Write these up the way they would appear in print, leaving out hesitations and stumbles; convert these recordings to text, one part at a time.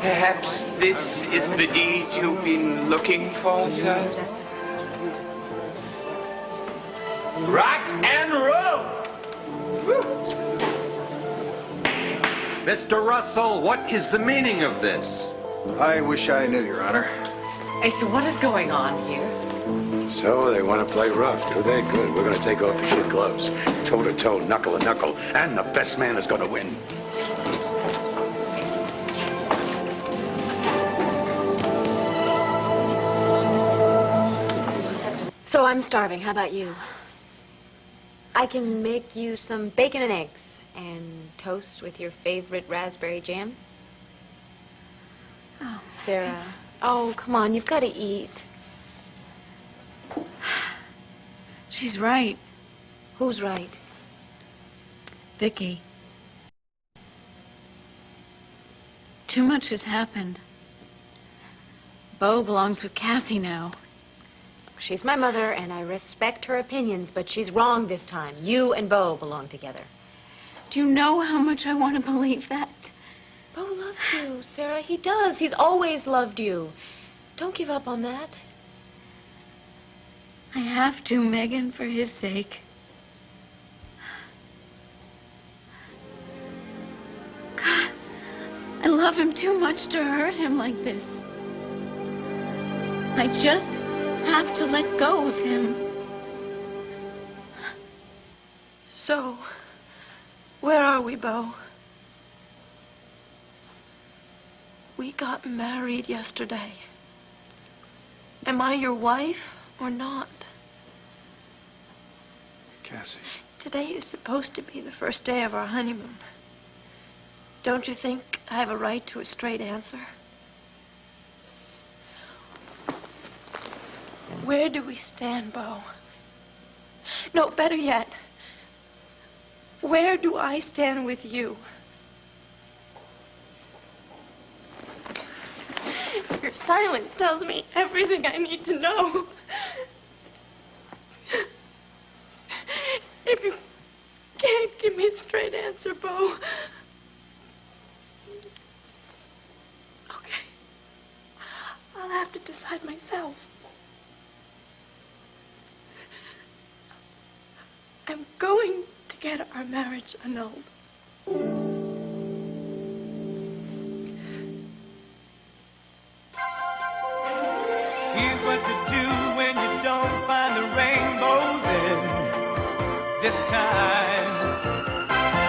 Perhaps this is the deed you've been looking for, sir? Rock and roll! Mr. Russell, what is the meaning of this? I wish I knew, Your Honor. Hey, so what is going on here? So they want to play rough, do they? Good. We're going to take off the kid gloves. Toe-to-toe, knuckle-to-knuckle. And the best man is going to win. So I'm starving. How about you? I can make you some bacon and eggs and toast with your favorite raspberry jam. Oh, Sarah. Oh, come on. You've got to eat. She's right. Who's right? Vicky. Too much has happened. Beau belongs with Cassie now. She's my mother, and I respect her opinions, but she's wrong this time. You and Beau belong together. Do you know how much I want to believe that? Beau loves you, Sarah. He does. He's always loved you. Don't give up on that. I have to, Megan, for his sake. God, I love him too much to hurt him like this. I just have to let go of him. So, where are we, Beau? We got married yesterday. Am I your wife or not? Cassie. Today is supposed to be the first day of our honeymoon. Don't you think I have a right to a straight answer? Where do we stand, Beau? No, better yet, where do I stand with you? Your silence tells me everything I need to know. If you can't give me a straight answer, Beau. Okay. I'll have to decide myself. I'm going to get our marriage annulled. Here's what to do when you don't find the rainbows in this time.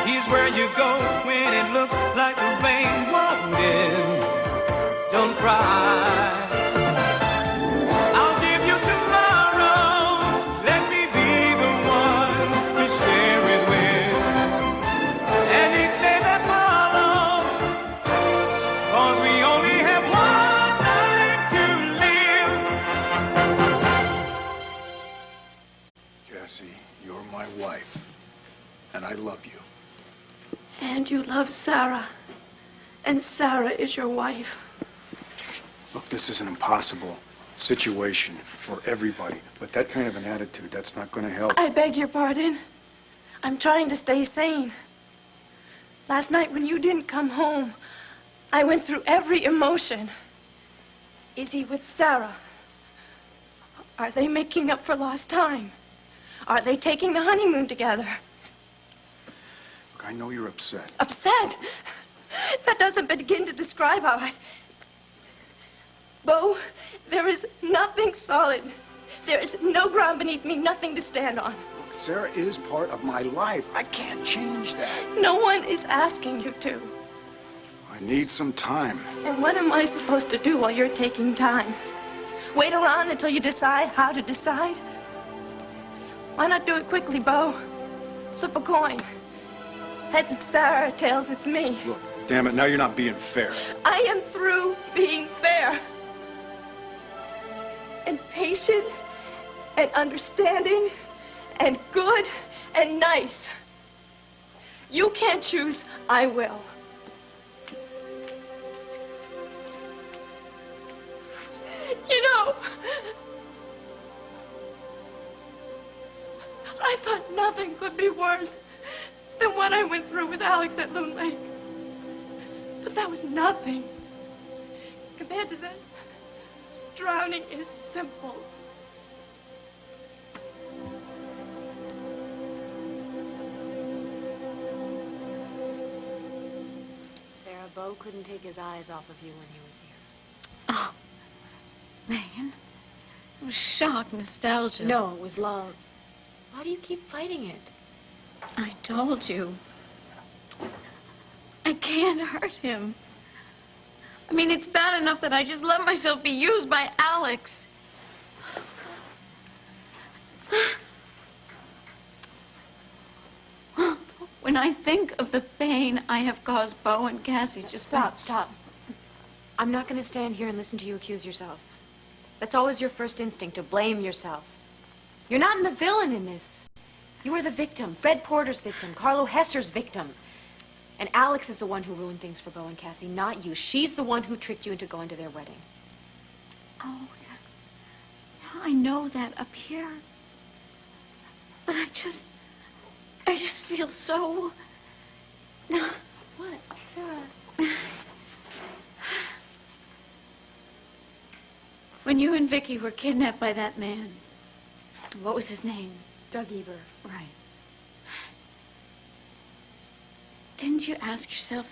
Here's where you go when it looks like the rain won't end. Don't cry. I'll give you tomorrow. Let me be the one to share it with. And each day that follows, 'cause we only have one night to live. Cassie, you're my wife, and I love you. And you love Sarah. And Sarah is your wife. Look, this is an impossible situation for everybody, but that kind of an attitude, that's not going to help. I beg your pardon. I'm trying to stay sane. Last night when you didn't come home, I went through every emotion. Is he with Sarah? Are they making up for lost time? Are they taking the honeymoon together? Look, I know you're upset. Upset? That doesn't begin to describe how I... Beau, there is nothing solid. There is no ground beneath me, nothing to stand on. Look, Sarah is part of my life. I can't change that. No one is asking you to. I need some time. And what am I supposed to do while you're taking time? Wait around until you decide how to decide? Why not do it quickly, Beau? Flip a coin. Heads it's Sarah, tails it's me. Look, damn it, now you're not being fair. I am through being fair. And patient, and understanding, and good, and nice. You can't choose, I will. You know, I thought nothing could be worse than what I went through with Alex at Loon Lake. But that was nothing. Compared to this, drowning is simple. Sarah, Bo couldn't take his eyes off of you when he was here. Oh, Megan. It was shock, nostalgia. No, it was love. Why do you keep fighting it? I told you. I can't hurt him. I mean, it's bad enough that I just let myself be used by Alex. When I think of the pain I have caused Bo and Cassie, just Stop. I'm not going to stand here and listen to you accuse yourself. That's always your first instinct, to blame yourself. You're not the villain in this. You are the victim. Fred Porter's victim. Carlo Hesser's victim. And Alex is the one who ruined things for Bo and Cassie, not you. She's the one who tricked you into going to their wedding. Oh, yeah. I know that up here. But I just feel so... What? Sarah? When you and Vicky were kidnapped by that man, what was his name? Doug Eber. Right. Didn't you ask yourself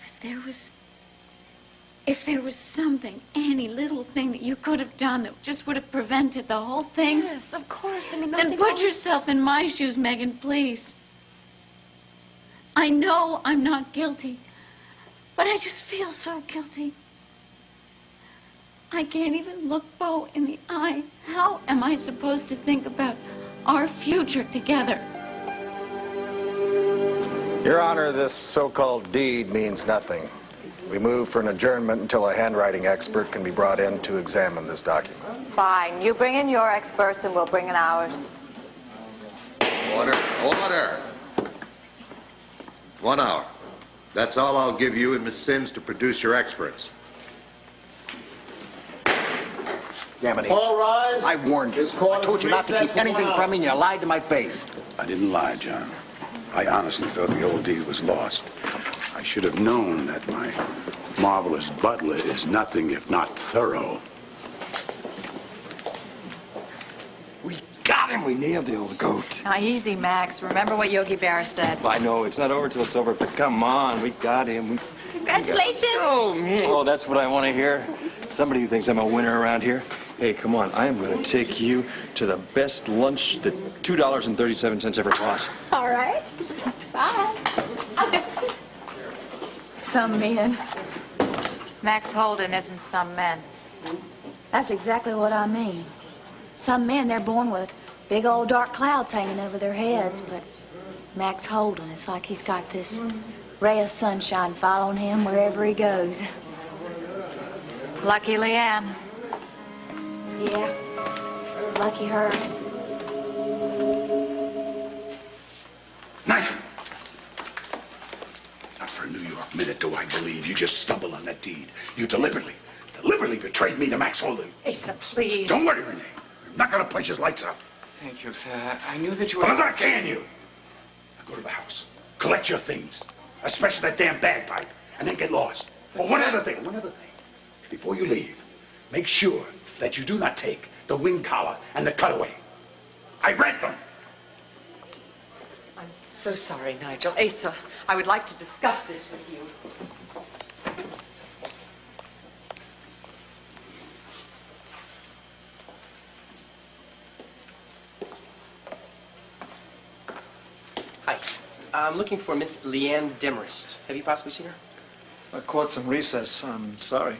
if there was something, any little thing that you could have done that just would have prevented the whole thing? Yes, of course. I mean, those Then things put always... yourself in my shoes, Megan, please. I know I'm not guilty, but I just feel so guilty. I can't even look Bo in the eye. How am I supposed to think about our future together? Your Honor, this so-called deed means nothing. We move for an adjournment until a handwriting expert can be brought in to examine this document. Fine. You bring in your experts and we'll bring in ours. Order. 1 hour. That's all I'll give you and Miss Sims to produce your experts. Damn it, Ace. All rise. I warned you. I told you not to keep anything from me, and you lied to my face. I didn't lie, John. I honestly thought the old deed was lost. I should have known that my marvelous butler is nothing if not thorough. We got him. We nailed the old goat. Now, easy, Max. Remember what Yogi Berra said. I know it's not over till it's over, but come on, we got him. Congratulations! Oh, that's what I want to hear. Somebody who thinks I'm a winner around here. Hey, come on, I am going to take you to the best lunch that $2.37 ever cost. All right. Bye. Some men. Max Holden isn't some men. That's exactly what I mean. Some men, they're born with big old dark clouds hanging over their heads, but Max Holden, it's like he's got this ray of sunshine following him wherever he goes. Lucky Leanne. Yeah, lucky her. Nice. Not for a New York minute do I believe you just stumbled on that deed. You deliberately betrayed me to Max Holden. Asa, please. Don't worry, Renee. I'm not going to punch his lights out. Thank you, sir. I knew that you were... But I'm going to can you. Now go to the house. Collect your things, especially that damn bagpipe, and then get lost. Oh, one other thing. Before you leave, make sure that you do not take the wing collar and the cutaway. I read them. I'm so sorry, Nigel. Asa, I would like to discuss this with you. Hi. I'm looking for Miss Leanne Demarest. Have you possibly seen her? I caught some recess. I'm sorry.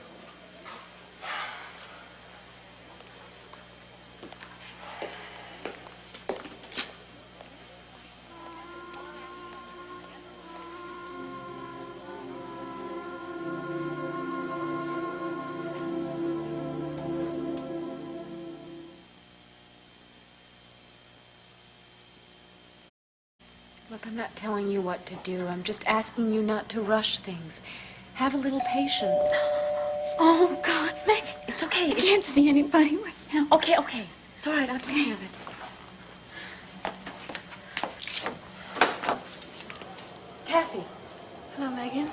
Look, I'm not telling you what to do. I'm just asking you not to rush things. Have a little patience. Oh, God, Megan. It's okay. I can't see anybody right now. Okay. It's all right. I'll take care of it. Cassie. Hello, Megan.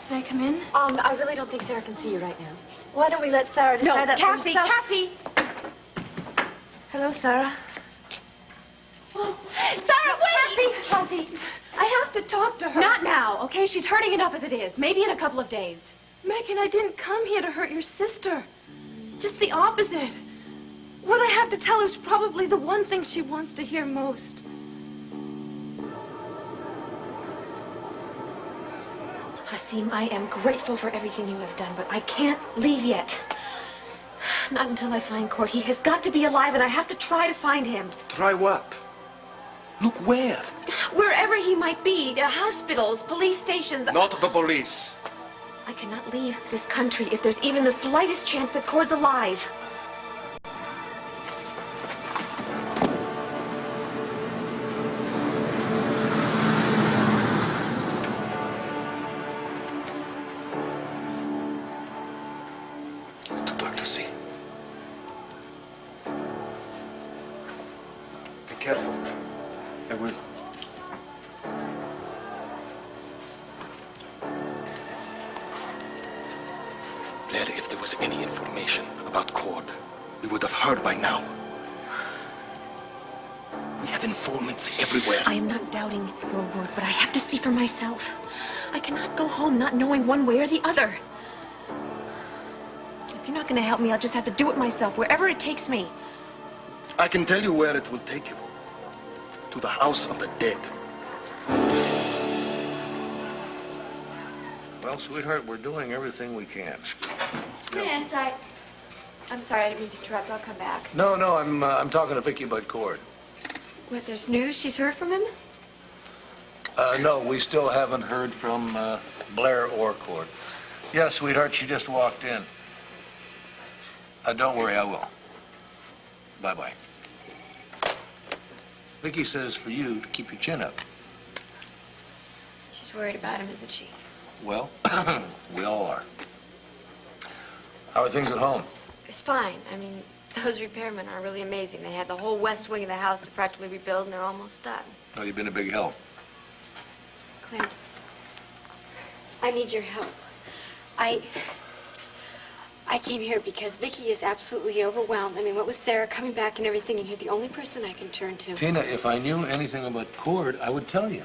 Can I come in? I really don't think Sarah can see you right now. Why don't we let Sarah decide that for Cassie, herself? Cassie! Hello, Sarah. Sarah, wait! Cassie! I have to talk to her. Not now, okay? She's hurting enough as it is. Maybe in a couple of days. Megan, I didn't come here to hurt your sister. Just the opposite. What I have to tell her is probably the one thing she wants to hear most. Hasim, I am grateful for everything you have done, but I can't leave yet. Not until I find Court. He has got to be alive, and I have to try to find him. Try what? Look where? Wherever he might be, hospitals, police stations. Not the police. I cannot leave this country if there's even the slightest chance that Court's alive. It's too dark to see. Be careful. I will. Blair, if there was any information about Cord, we would have heard by now. We have informants everywhere. I am not doubting your word, but I have to see for myself. I cannot go home not knowing one way or the other. If you're not going to help me, I'll just have to do it myself, wherever it takes me. I can tell you where it will take you. To the house of the dead. Well, sweetheart, we're doing everything we can. Yes, I'm sorry, I didn't mean to interrupt. I'll come back. No, I'm talking to Vicky about Cord. What, there's news? She's heard from him? No, we still haven't heard from Blair or Cord. Yeah, sweetheart, she just walked in. Don't worry, I will. Bye-bye. Vicky says for you to keep your chin up. She's worried about him, isn't she? Well, we all are. How are things at home? It's fine. I mean, those repairmen are really amazing. They had the whole west wing of the house to practically rebuild, and they're almost done. Oh, you've been a big help. Clint, I need your help. I came here because Vicky is absolutely overwhelmed. I mean, what with Sarah coming back and everything, and you're the only person I can turn to. Tina, if I knew anything about Cord, I would tell you.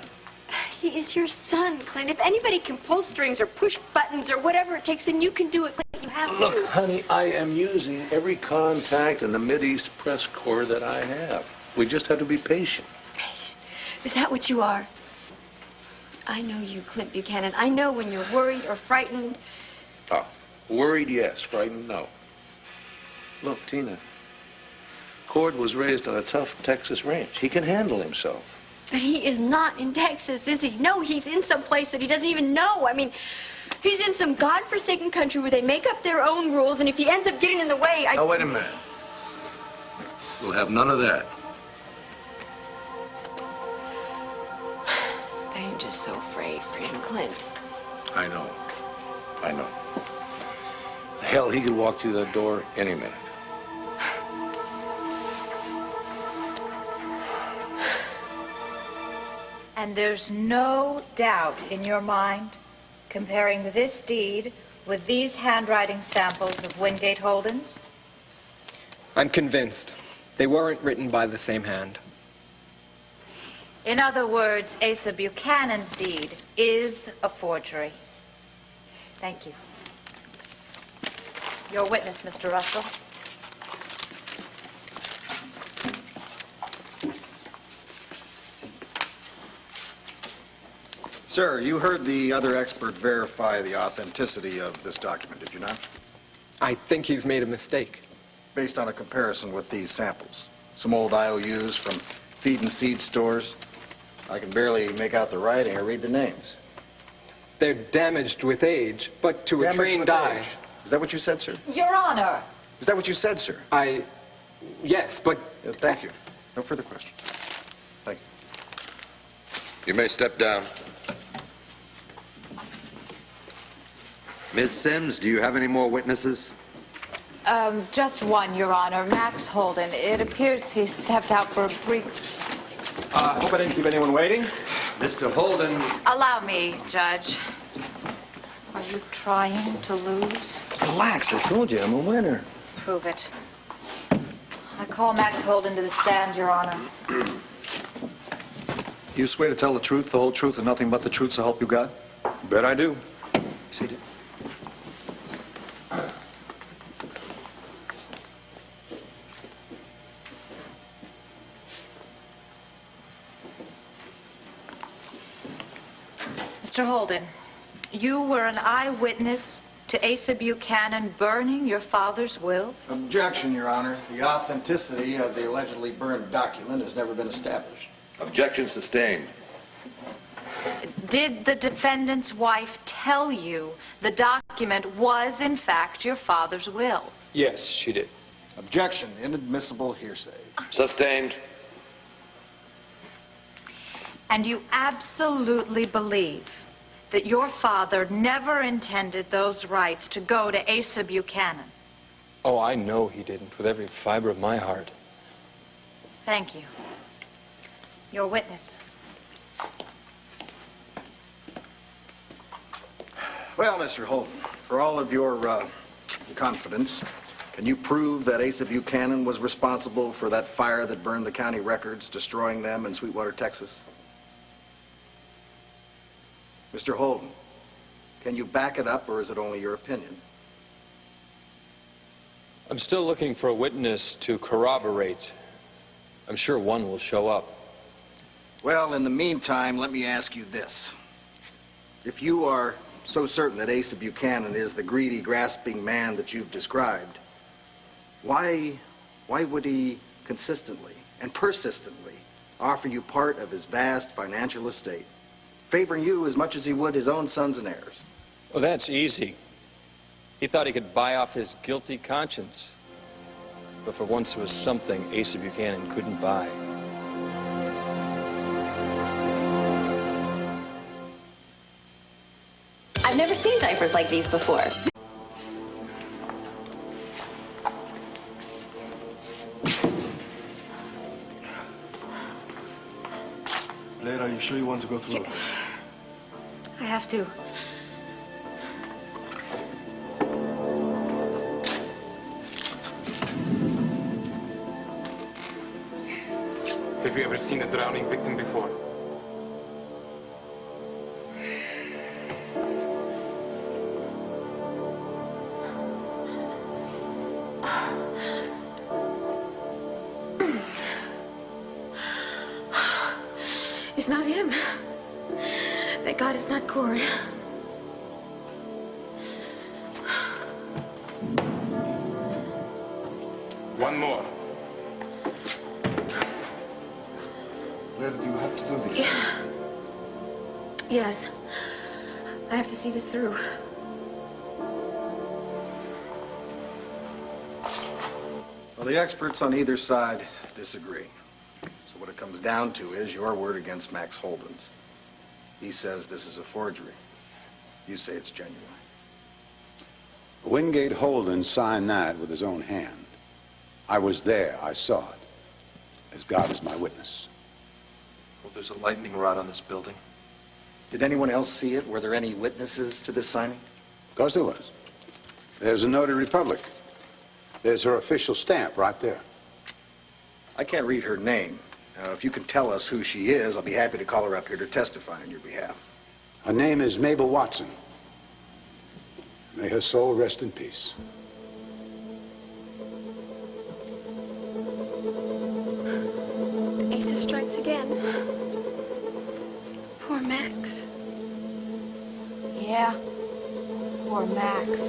He is your son, Clint. If anybody can pull strings or push buttons or whatever it takes, then you can do it, Clint. You have to. Look, honey, I am using every contact in the Mideast press corps that I have. We just have to be patient. Is that what you are? I know you, Clint Buchanan. I know when you're worried or frightened. Oh, worried, yes. Frightened, no. Look, Tina, Cord was raised on a tough Texas ranch. He can handle himself. But he is not in Texas, is he? No, he's in some place that he doesn't even know. I mean, he's in some godforsaken country where they make up their own rules, and if he ends up getting in the way, Now, wait a minute. We'll have none of that. I am just so afraid for him, Clint. I know. I know. Hell, he could walk through that door any minute. And there's no doubt in your mind comparing this deed with these handwriting samples of Wingate Holden's? I'm convinced. They weren't written by the same hand. In other words, Asa Buchanan's deed is a forgery. Thank you. Your witness, Mr. Russell. Sir, you heard the other expert verify the authenticity of this document, did you not? I think he's made a mistake. Based on a comparison with these samples. Some old IOUs from feed and seed stores. I can barely make out the writing or read the names. They're damaged with age, but to a trained eye. Is that what you said, sir? Your Honor. Is that what you said, sir? Yes, but... Thank you. No further questions. Thank you. You may step down. Ms. Sims, do you have any more witnesses? Just one, Your Honor. Max Holden. It appears he stepped out for a brief... hope I didn't keep anyone waiting. Mr. Holden... Allow me, Judge. Are you you trying to lose? Relax, I told you, I'm a winner. Prove it. I call Max Holden to the stand, Your Honor. You swear to tell the truth, the whole truth, and nothing but the truth, so help you God? Bet I do. Seated. Mr. Holden, you were an eyewitness to Asa Buchanan burning your father's will? Objection, Your Honor. The authenticity of the allegedly burned document has never been established. Objection sustained. Did the defendant's wife tell you the document was, in fact, your father's will? Yes, she did. Objection. Inadmissible hearsay. Sustained. And you absolutely believe that your father never intended those rights to go to Asa Buchanan? Oh, I know he didn't, with every fiber of my heart. Thank you. Your witness. Well, Mr. Holden, for all of your confidence, can you prove that Asa Buchanan was responsible for that fire that burned the county records, destroying them in Sweetwater, Texas? Mr. Holden, can you back it up, or is it only your opinion? I'm still looking for a witness to corroborate. I'm sure one will show up. Well, in the meantime, let me ask you this. If you are so certain that Asa Buchanan is the greedy, grasping man that you've described, why would he consistently and persistently offer you part of his vast financial estate, favoring you as much as he would his own sons and heirs? Oh, that's easy. He thought he could buy off his guilty conscience. But for once, it was something Asa Buchanan couldn't buy. I've never seen diapers like these before. Blair, are you sure you want to go through? I have to. Have you ever seen a drowning victim before? It's not him. Thank God it's not Cord. One more. Blair, do you have to do this? Yeah. Yes. I have to see this through. Well, the experts on either side disagree. So what it comes down to is your word against Max Holden's. He says this is a forgery. You say it's genuine. Wingate Holden signed that with his own hand. I was there. I saw it. As God is my witness. Well, there's a lightning rod on this building. Did anyone else see it? Were there any witnesses to this signing? Of course there was. There's a notary public. There's her official stamp right there. I can't read her name. If you can tell us who she is, I'll be happy to call her up here to testify on your behalf. Her name is Mabel Watson. May her soul rest in peace. Asa strikes again. Poor Max. Yeah, poor Max.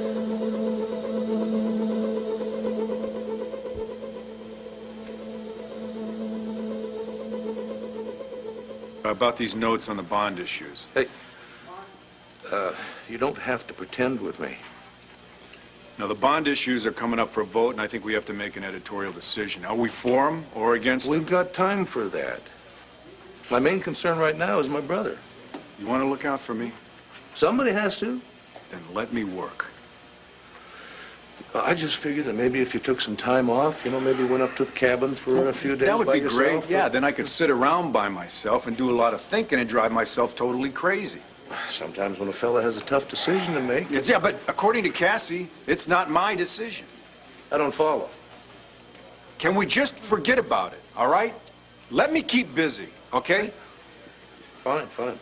About these notes on the bond issues. Hey, you don't have to pretend with me. Now, the bond issues are coming up for a vote, and I think we have to make an editorial decision. Are we for them or against them? We've got time for that. My main concern right now is my brother. You want to look out for me? Somebody has to. Then let me work. I just figured that maybe if you took some time off, maybe went up to the cabin for a few days That would by be yourself. great. Yeah, then I could sit around by myself and do a lot of thinking and drive myself totally crazy. Sometimes when a fella has a tough decision to make... Yeah, but according to Cassie, it's not my decision. I don't follow. Can we just forget about it, all right? Let me keep busy, okay? Fine, fine.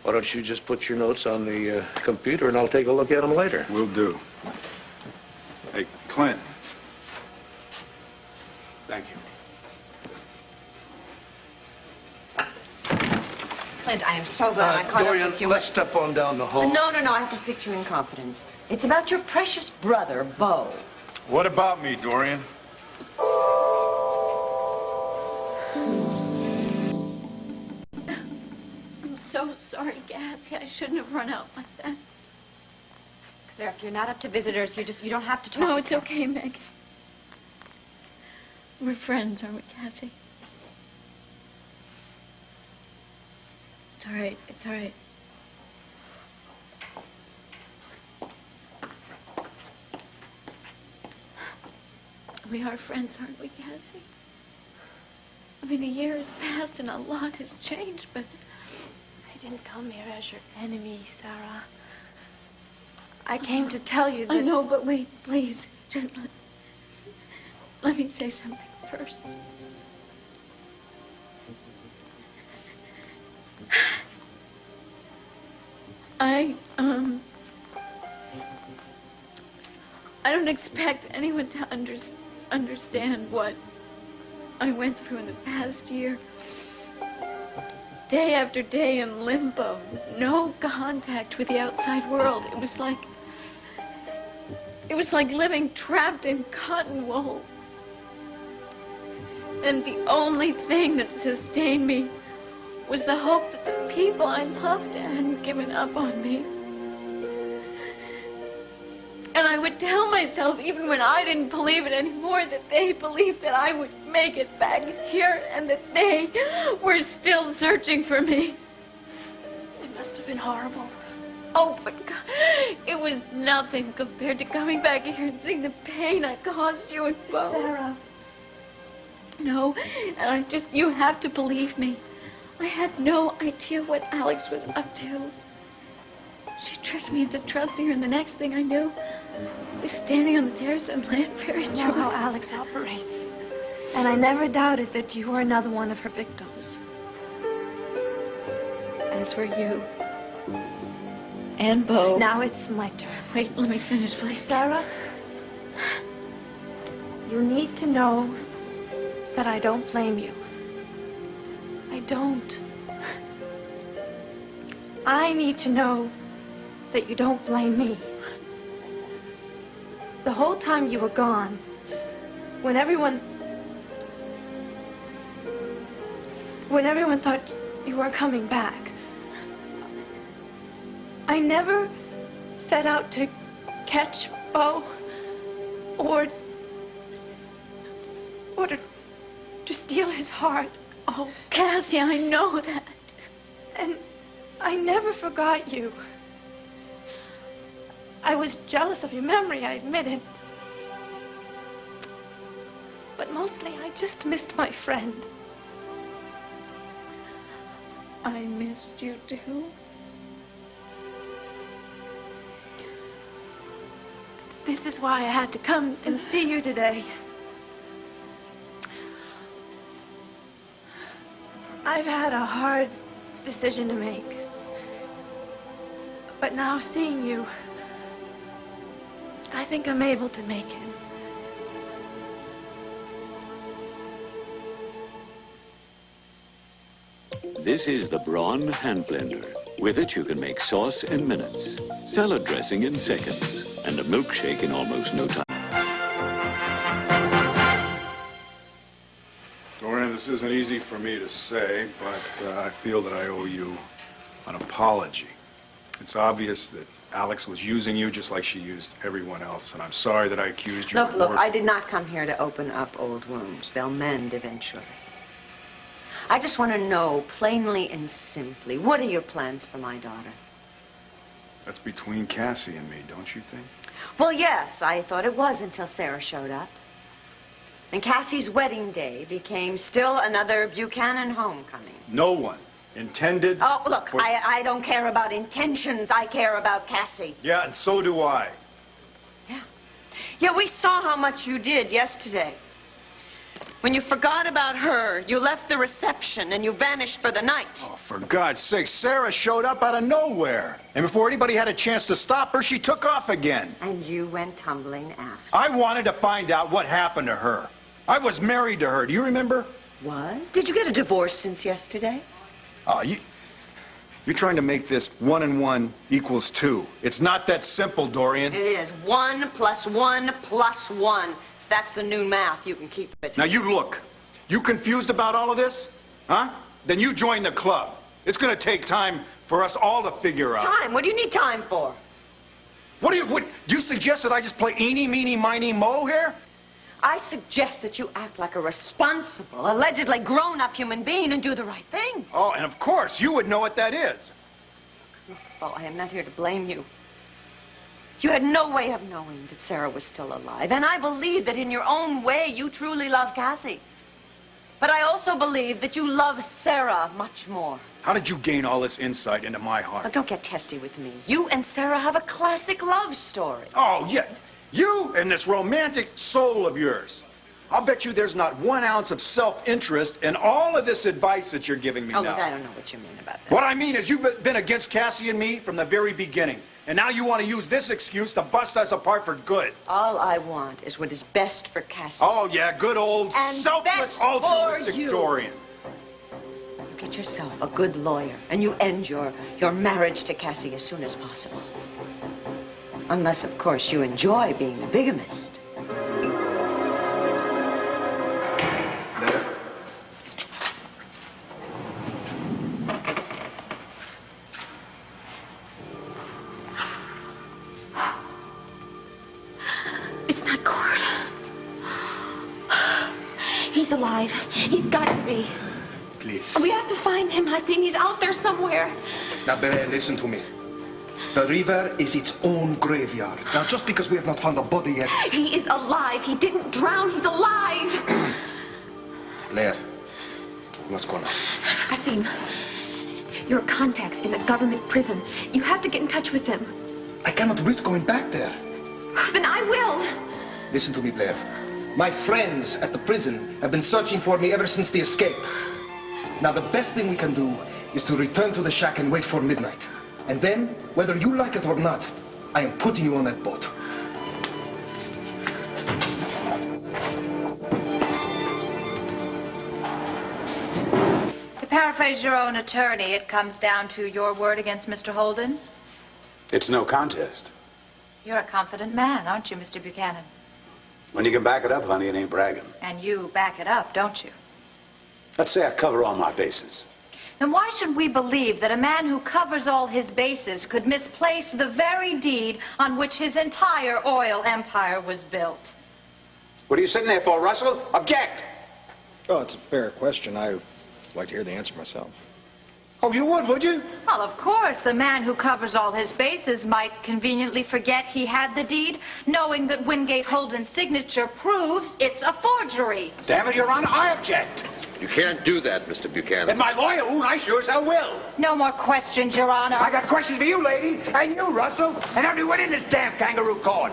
Why don't you just put your notes on the computer and I'll take a look at them later? Will do. Hey, Clint. Thank you. Clint, I am so glad I caught Dorian, up with you. let's step on down the hall. No, I have to speak to you in confidence. It's about your precious brother, Bo. What about me, Dorian? I'm so sorry, Cassie. I shouldn't have run out like that. Sarah, if you're not up to visitors, you don't have to talk. No, it's okay, Meg. We're friends, aren't we, Cassie? It's all right. It's all right. We are friends, aren't we, Cassie? I mean, a year has passed and a lot has changed, but... I didn't come here as your enemy, Sarah. I came to tell you that... I know, but wait, please. Just let me say something first. I don't expect anyone to understand what I went through in the past year. Day after day in limbo, no contact with the outside world. It was like living trapped in cotton wool. And the only thing that sustained me was the hope that the people I loved hadn't given up on me. And I would tell myself, even when I didn't believe it anymore, that they believed that I would make it back here and that they were still searching for me. It must have been horrible. Oh, but God, it was nothing compared to coming back here and seeing the pain I caused you and Bo. Sarah. No, and you have to believe me. I had no idea what Alex was up to. She tricked me into trusting her, and the next thing I knew, I was standing on the terrace and Landberry. I know how Alex operates. And I never doubted that you were another one of her victims. As were you. And Bo. Now it's my turn. Wait, let me finish, please. Sarah, you need to know that I don't blame you. I don't. I need to know that you don't blame me. The whole time you were gone, when everyone thought you were coming back, I never set out to catch Bo or to steal his heart. Oh, Cassie, I know that. And I never forgot you. I was jealous of your memory, I admit it. But mostly I just missed my friend. I missed you too. This is why I had to come and see you today. I've had a hard decision to make. But now seeing you, I think I'm able to make it. This is the Braun hand blender. With it, you can make sauce in minutes, salad dressing in seconds, and a milkshake in almost no time. Dorian, this isn't easy for me to say, but I feel that I owe you an apology. It's obvious that Alex was using you just like she used everyone else, and I'm sorry that I accused you of Look, I did not come here to open up old wounds. They'll mend eventually. I just want to know, plainly and simply, what are your plans for my daughter? That's between Cassie and me, don't you think? Well, yes, I thought it was until Sarah showed up. And Cassie's wedding day became still another Buchanan homecoming. No one intended... Oh, look, I don't care about intentions. I care about Cassie. Yeah, and so do I. Yeah, we saw how much you did yesterday. When you forgot about her, you left the reception and you vanished for the night. Oh, for God's sake, Sarah showed up out of nowhere. And before anybody had a chance to stop her, she took off again. And you went tumbling after. I wanted to find out what happened to her. I was married to her. Do you remember? Was? Did you get a divorce since yesterday? Oh, you're trying to make this 1 and 1 equals 2. It's not that simple, Dorian. It is 1 plus 1 plus 1. That's the new math. You can keep it. Now, you look. You confused about all of this? Huh? Then you join the club. It's going to take time for us all to figure out. Time? What do you need time for? What do you suggest that I just play eeny, meeny, miny, mo here? I suggest that you act like a responsible, allegedly grown-up human being and do the right thing. Oh, and of course, you would know what that is. Oh, I am not here to blame you. You had no way of knowing that Sarah was still alive, and I believe that in your own way you truly love Cassie. But I also believe that you love Sarah much more. How did you gain all this insight into my heart? Now, don't get testy with me. You and Sarah have a classic love story. Oh, yeah. You and this romantic soul of yours. I'll bet you there's not 1 ounce of self-interest in all of this advice that you're giving me now. Look, I don't know what you mean about that. What I mean is you've been against Cassie and me from the very beginning. And now you want to use this excuse to bust us apart for good. All I want is what is best for Cassie. Oh, yeah, good old and selfless, altruistic Dorian. You get yourself a good lawyer, and you end your marriage to Cassie as soon as possible. Unless, of course, you enjoy being a bigamist. It's not Cord. He's alive. He's got to be. Please. We have to find him, Hassan. He's out there somewhere. Now, Beret, listen to me. The river is its own graveyard. Now, just because we have not found the body yet... He is alive. He didn't drown. He's alive. Blair, what's going on? Hassan, your contacts in a government prison. You have to get in touch with them. I cannot risk going back there. Then I will. Listen to me, Blair. My friends at the prison have been searching for me ever since the escape. Now, the best thing we can do is to return to the shack and wait for midnight. And then, whether you like it or not, I am putting you on that boat. To paraphrase your own attorney, it comes down to your word against Mr. Holden's. It's no contest. You're a confident man, aren't you, Mr. Buchanan? When you can back it up, honey, it ain't bragging. And you back it up, don't you? Let's say I cover all my bases. Then why should we believe that a man who covers all his bases could misplace the very deed on which his entire oil empire was built? What are you sitting there for, Russell? Object! Oh, it's a fair question. I'd like to hear the answer myself. Oh, you would you? Well, of course, a man who covers all his bases might conveniently forget he had the deed, knowing that Wingate Holden's signature proves it's a forgery. Damn it, Your Honor, I object. You can't do that, Mr. Buchanan. And my lawyer won't, I sure as hell will. No more questions, Your Honor. I got questions for you, lady, and you, Russell, and everyone in this damn kangaroo court.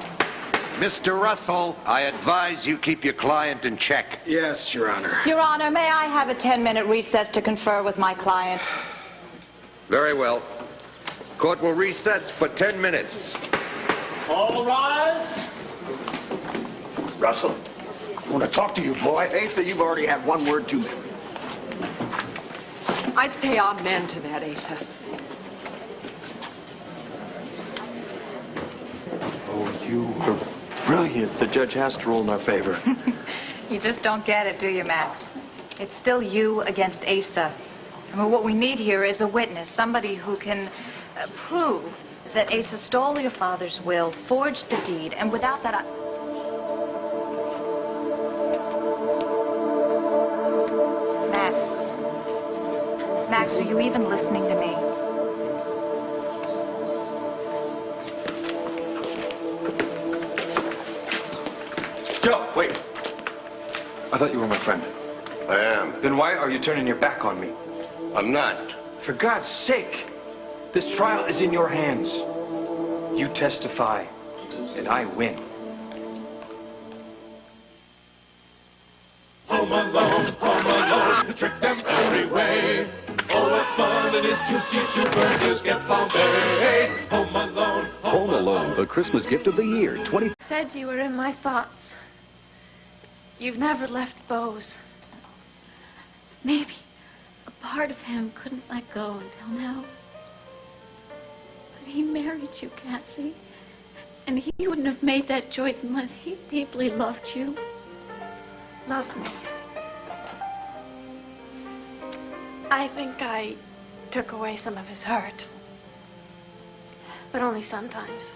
Mr. Russell, I advise you keep your client in check. Yes, Your Honor. Your Honor, may I have a 10-minute recess to confer with my client? Very well. Court will recess for 10 minutes. All rise. Russell, I want to talk to you, boy. Asa, you've already had one word too many. I'd say amen to that, Asa. Oh, you were brilliant. The judge has to rule in our favor. You just don't get it, do you, Max? It's still you against Asa. I mean, what we need here is a witness, somebody who can prove that Asa stole your father's will, forged the deed, and without that... Max, are you even listening to me? Joe, wait. I thought you were my friend. I am. Then why are you turning your back on me? I'm not. For God's sake, this trial is in your hands. You testify, and I win. Home alone, to trick them every way. Oh, what fun it is to see two burglars get found buried. Home alone. Home Alone, the Christmas gift of the year. Said you were in my thoughts. You've never left Beau's. Maybe a part of him couldn't let go until now. But he married you, Cassie. And he wouldn't have made that choice unless he deeply loved you. Love me. I think I took away some of his hurt. But only sometimes.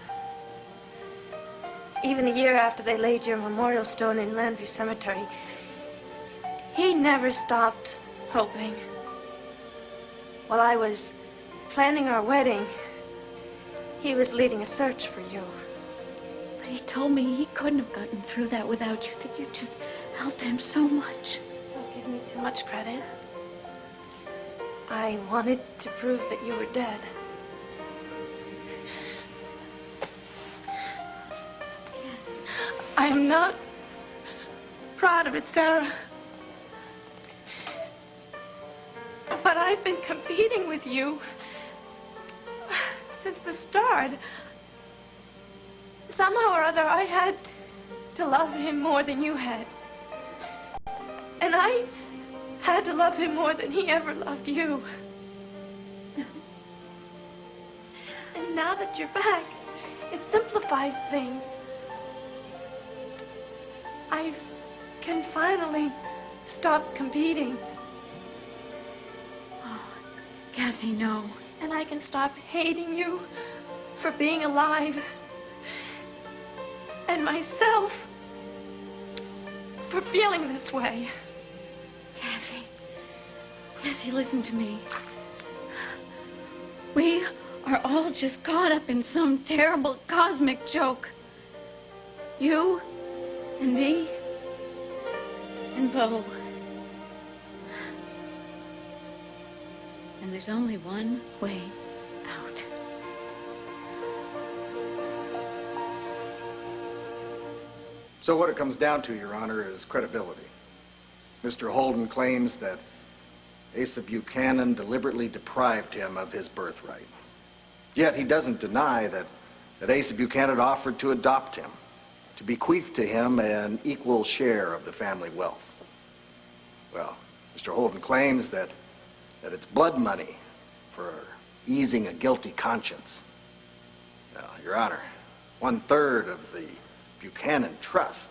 Even a year after they laid your memorial stone in Landview Cemetery, he never stopped hoping. While I was planning our wedding, he was leading a search for you. But he told me he couldn't have gotten through that without you, that you just helped him so much. Don't give me too much credit. I wanted to prove that you were dead. I am not proud of it, Sarah. But I've been competing with you since the start. Somehow or other, I had to love him more than you had. And I had to love him more than he ever loved you. And now that you're back, it simplifies things. I can finally stop competing. Oh, Cassie, no. And I can stop hating you for being alive. And myself for feeling this way. Cassie, listen to me. We are all just caught up in some terrible cosmic joke. You and me and Beau. And there's only one way out. So what it comes down to, Your Honor, is credibility. Mr. Holden claims that Asa Buchanan deliberately deprived him of his birthright. Yet he doesn't deny that Asa Buchanan offered to adopt him, to bequeath to him an equal share of the family wealth. Well, Mr. Holden claims that it's blood money for easing a guilty conscience. Now, Your Honor, 1/3 of the Buchanan Trust.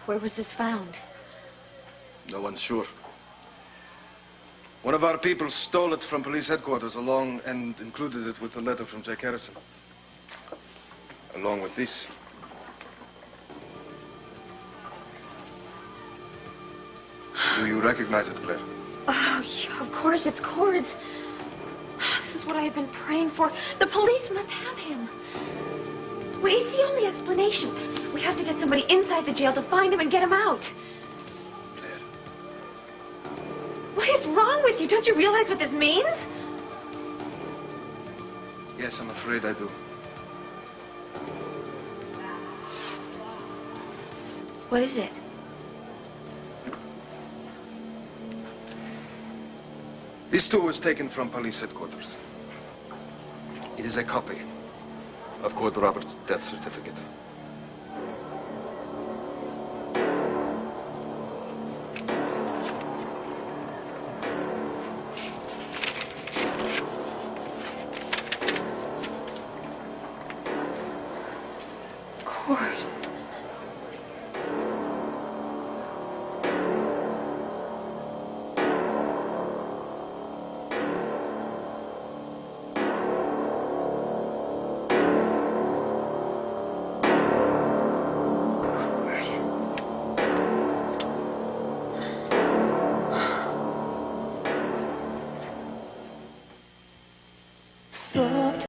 Where was this found? No one's sure. One of our people stole it from police headquarters along and included it with the letter from Jack Harrison. Along with this. Do you recognize it, Claire? Oh, yeah, of course, it's Cord's. This is what I have been praying for. The police must have him. Wait, it's the only explanation. We have to get somebody inside the jail to find him and get him out. Claire. What is wrong with you? Don't you realize what this means? Yes, I'm afraid I do. What is it? This too was taken from police headquarters. It is a copy of Cord Roberts' death certificate. Cord. Soft